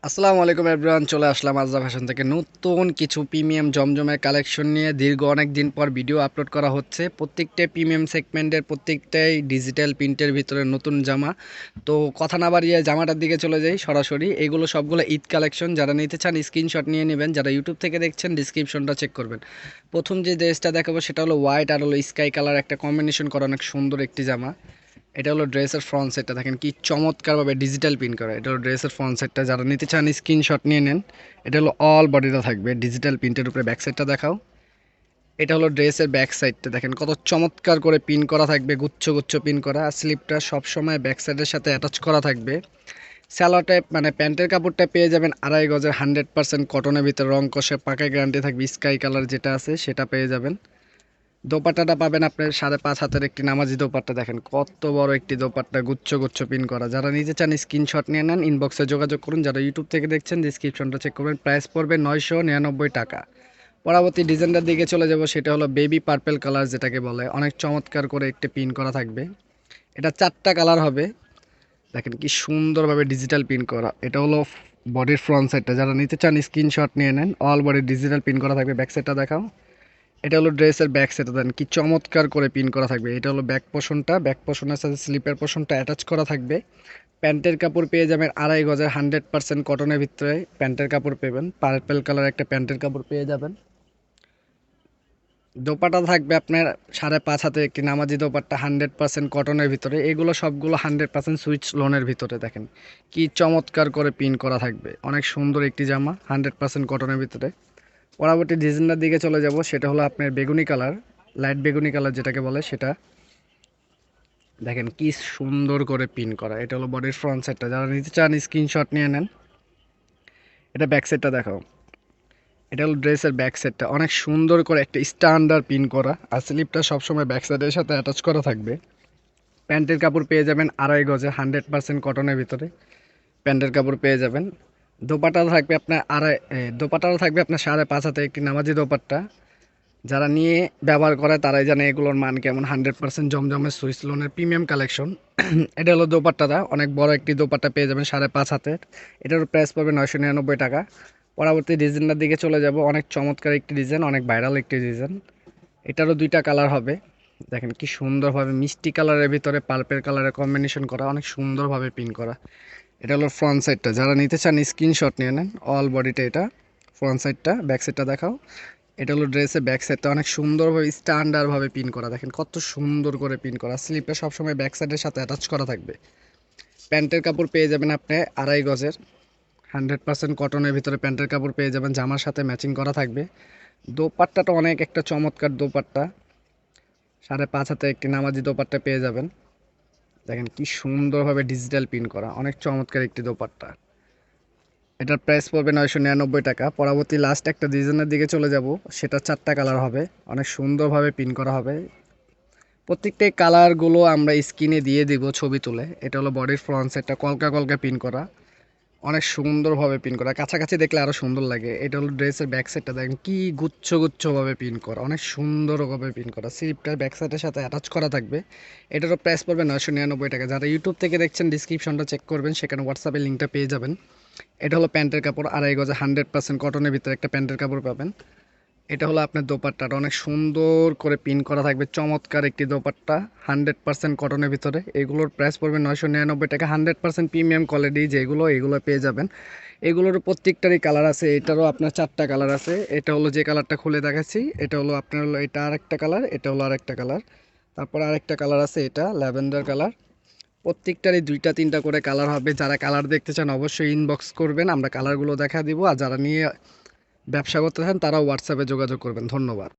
আসসালামু আলাইকুম এভরিওয়ান, চলে আসলাম আজরা ফ্যাশন থেকে নতুন কিছু প্রিমিয়াম জমজমের কালেকশন নিয়ে। দীর্ঘ অনেক দিন পর ভিডিও আপলোড করা হচ্ছে। প্রত্যেকটা প্রিমিয়াম সেগমেন্টের প্রত্যেকটাই ডিজিটাল প্রিন্টের ভিতরে নতুন জামা। তো কথা না বাড়িয়ে জামাটার দিকে চলে যাই সরাসরি। এগুলো সবগুলো ঈদ কালেকশন। যারা নিতে চান স্ক্রিনশট নিয়ে নেবেন। যারা ইউটিউব থেকে দেখছেন ডিসক্রিপশনটা চেক করবেন। প্রথম যে ড্রেসটা দেখাবো সেটা হলো হোয়াইট আর হলো স্কাই কালার একটা কম্বিনেশন করা অনেক সুন্দর একটি জামা। এটা হলো ড্রেসের ফ্রন্ট সাইডটা, দেখেন কি চমৎকারভাবে ডিজিটাল প্রিন্ট করা। এটা হলো ড্রেসের ফ্রন্ট সাইডটা, যারা নিতে চান স্ক্রিনশট নিয়ে নেন। এটা হলো অল বডিটা থাকবে ডিজিটাল প্রিন্টের উপরে। ব্যাক সাইডটা দেখাও। এটা হলো ড্রেসের ব্যাক সাইডটা, দেখেন কত চমৎকার করে পিন করা থাকবে, গুচ্ছ গুচ্ছ পিন করা। স্লিপটা সবসময় ব্যাক সাইডের সাথে অ্যাটাচ করা থাকবে। স্যালোটা মানে প্যান্টের কাপড়টা পেয়ে যাবেন 2.5 গজের 100% কটনের ভিতরে, রং কষে পাকায় গ্যারান্টি থাকবে। স্কাই কালার যেটা আছে সেটা পেয়ে যাবেন। দোপাট্টাটা পাবেন আপনার 5.5 হাতের একটি নামাজি দোপাট্টা, দেখেন কত বড় একটি দোপাট্টা, গুচ্ছ গুচ্ছ পিন করা। যারা নিতে চান স্ক্রিনশট নিয়ে নেন, ইনবক্সে যোগাযোগ করুন। যারা ইউটিউব থেকে দেখছেন ডিসক্রিপশনটা চেক করবেন। প্রাইস পড়বে 999 টাকা। পরবর্তী ডিজাইনটার দিকে চলে যাব, সেটা হলো বেবি পার্পেল কালার যেটাকে বলে। অনেক চমৎকার করে একটি পিন করা থাকবে। এটা 4টা কালার হবে, দেখেন কি সুন্দরভাবে ডিজিটাল পিন করা। এটা হলো বডির ফ্রন্ট সাইডটা, যারা নিতে চান স্ক্রিনশট নিয়ে নেন। অল বডি ডিজিটাল পিন করা থাকবে। ব্যাক সাইডটা দেখাও। এটা হলো ড্রেসের ব্যাক সাইডে, দেন কি চমৎকার করে পিন করা থাকবে। এটা হলো ব্যাক পোর্শনটা, ব্যাক পোর্শনের সাথে স্লিপের পোর্শনটা অ্যাটাচ করা থাকবে। প্যান্টের কাপড় পেয়ে যাবেন 2.5 গজের 100% কটনের ভিতরে প্যান্টের কাপড় পাবেন। পার্পেল কালার একটা প্যান্টের কাপড় পেয়ে যাবেন। দোপাট্টা থাকবে আপনার 5.5 হাতে একটি নামাজি দোপাট্টা, 100% কটনের ভিতরে। এগুলো সবগুলো 100% সুইচ লোনের ভিতরে, দেখেন কি চমৎকার করে পিন করা থাকবে। অনেক সুন্দর একটি জামা 100% কটনের ভিতরে। পরবর্তী ডিজাইনটার দিকে চলে যাব, সেটা হলো আপনার বেগুনি কালার, লাইট বেগুনি কালার যেটাকে বলে সেটা। দেখেন কি সুন্দর করে পিন করা। এটা হলো বডির ফ্রন্ট সাইডটা, যারা নিতে চান স্ক্রিনশট নিয়ে নেন। এটা ব্যাক সাইডটা দেখাও। এটা হলো ড্রেসের ব্যাক সাইডটা, অনেক সুন্দর করে একটা স্ট্যান্ডার্ড পিন করা। আর স্লিপটা সবসময় ব্যাক সাইডের সাথে অ্যাটাচ করা থাকবে। প্যান্টের কাপড় পেয়ে যাবেন 2.5 গজে 100% কটনের ভিতরে প্যান্টের কাপড় পেয়ে যাবেন। দোপাট্টা থাকবে আপনার দোপাট্টাটা থাকবে আপনার 5.5 হাতে একটি নামাজি দোপাট্টা। যারা নিয়ে ব্যবহার করে তারাই জানে এগুলোর মান কেমন। 100% জমজমের সুইস লোনের প্রিমিয়াম কালেকশন। এটা হলো দোপাট্টাটা, অনেক বড় একটি দোপাট্টা পেয়ে যাবেন 5.5 হাতের। এটার প্রাইস পড়বে 999 টাকা। পরবর্তী ডিজাইনটার দিকে চলে যাব, অনেক চমৎকার একটি ডিজাইন, অনেক ভাইরাল একটি ডিজাইন। এটারও 2টা কালার হবে, দেখেন কি সুন্দরভাবে মিষ্টি কালারের ভিতরে পার্পেল কালারের কম্বিনেশন করা, অনেক সুন্দরভাবে পিন করা। এটা হলো ফ্রন্ট সাইডটা, যারা নিতে চান স্ক্রিনশট নিয়ে নেন। অল বডিটা এটা ফ্রন্ট সাইডটা। ব্যাক সাইডটা দেখাও। এটা হলো ড্রেসের ব্যাক সাইডটা, অনেক সুন্দরভাবে স্ট্যান্ডার্ডভাবে পিন করা, দেখেন কত সুন্দর করে পিন করা। স্লিপটা সবসময় ব্যাক সাইডের সাথে অ্যাটাচ করা থাকবে। প্যান্টের কাপড় পেয়ে যাবেন আপনি 2.5 গজের 100% কটনের ভিতরে প্যান্টের কাপড় পেয়ে যাবেন, জামার সাথে ম্যাচিং করা থাকবে। দোপাট্টাটা অনেক একটা চমৎকার দোপাট্টা, 5.5 হাতে একটি নামাজি দোপাট্টা পেয়ে যাবেন। দেখেন কি সুন্দরভাবে ডিজিটাল পিন করা, অনেক চমৎকার একটি দোপাট্টা। এটার প্রাইস পড়বে 999 টাকা। পরবর্তী লাস্ট একটা ডিজাইনের দিকে চলে যাব, সেটা 4টা কালার হবে, অনেক সুন্দরভাবে পিন করা হবে। প্রত্যেকটা কালারগুলো আমরা স্ক্রিনে দিয়ে দিব ছবি তুলে। এটা হলো বডির ফ্রন্ট সাইডটা, কলকা কলকা পিন করা, অনেক সুন্দরভাবে পিন করা, কাছাকাছি দেখলে আরও সুন্দর লাগে। এটা হলো ড্রেসের ব্যাক সাইডটা, দেখেন কি গুচ্ছ গুচ্ছভাবে পিন করা, অনেক সুন্দরভাবে পিন করা। স্লিপটা ব্যাক সাইডের সাথে অ্যাটাচ করা থাকবে। এটারও প্রাইস পড়বে 999 টাকা। যারা ইউটিউব থেকে দেখছেন ডিসক্রিপশনটা চেক করবেন, সেখানে হোয়াটসঅ্যাপে লিঙ্কটা পেয়ে যাবেন। এটা হলো প্যান্টের কাপড়, 2.5 গজে 100% কটনের ভিতরে একটা প্যান্টের কাপড় পাবেন। এটা হলো আপনার দোপাট্টাটা, অনেক সুন্দর করে পিন করা থাকবে, চমৎকার একটি দোপাট্টা 100% কটনের ভিতরে। এগুলোর প্রাইস পড়বে 999 টাকা। 100% প্রিমিয়াম কোয়ালিটি যেগুলো, এগুলো পেয়ে যাবেন। এগুলোর প্রত্যেকটারই কালার আছে। এটারও আপনার 4টা কালার আছে। এটা হলো যে কালারটা খুলে দেখাচ্ছি, এটা হলো আপনার হলো এটা আরেকটা কালার, এটা হলো আরেকটা কালার। তারপর আরেকটা কালার আছে, এটা ল্যাভেন্ডার কালার। প্রত্যেকটারই 2টা 3টা করে কালার হবে। যারা কালার দেখতে চান অবশ্যই ইনবক্স করবেন, আমরা কালারগুলো দেখা দিব। আর যারা নিয়ে ব্যবসা করতে চান তারাও হোয়াটসঅ্যাপে যোগাযোগ করবেন। ধন্যবাদ।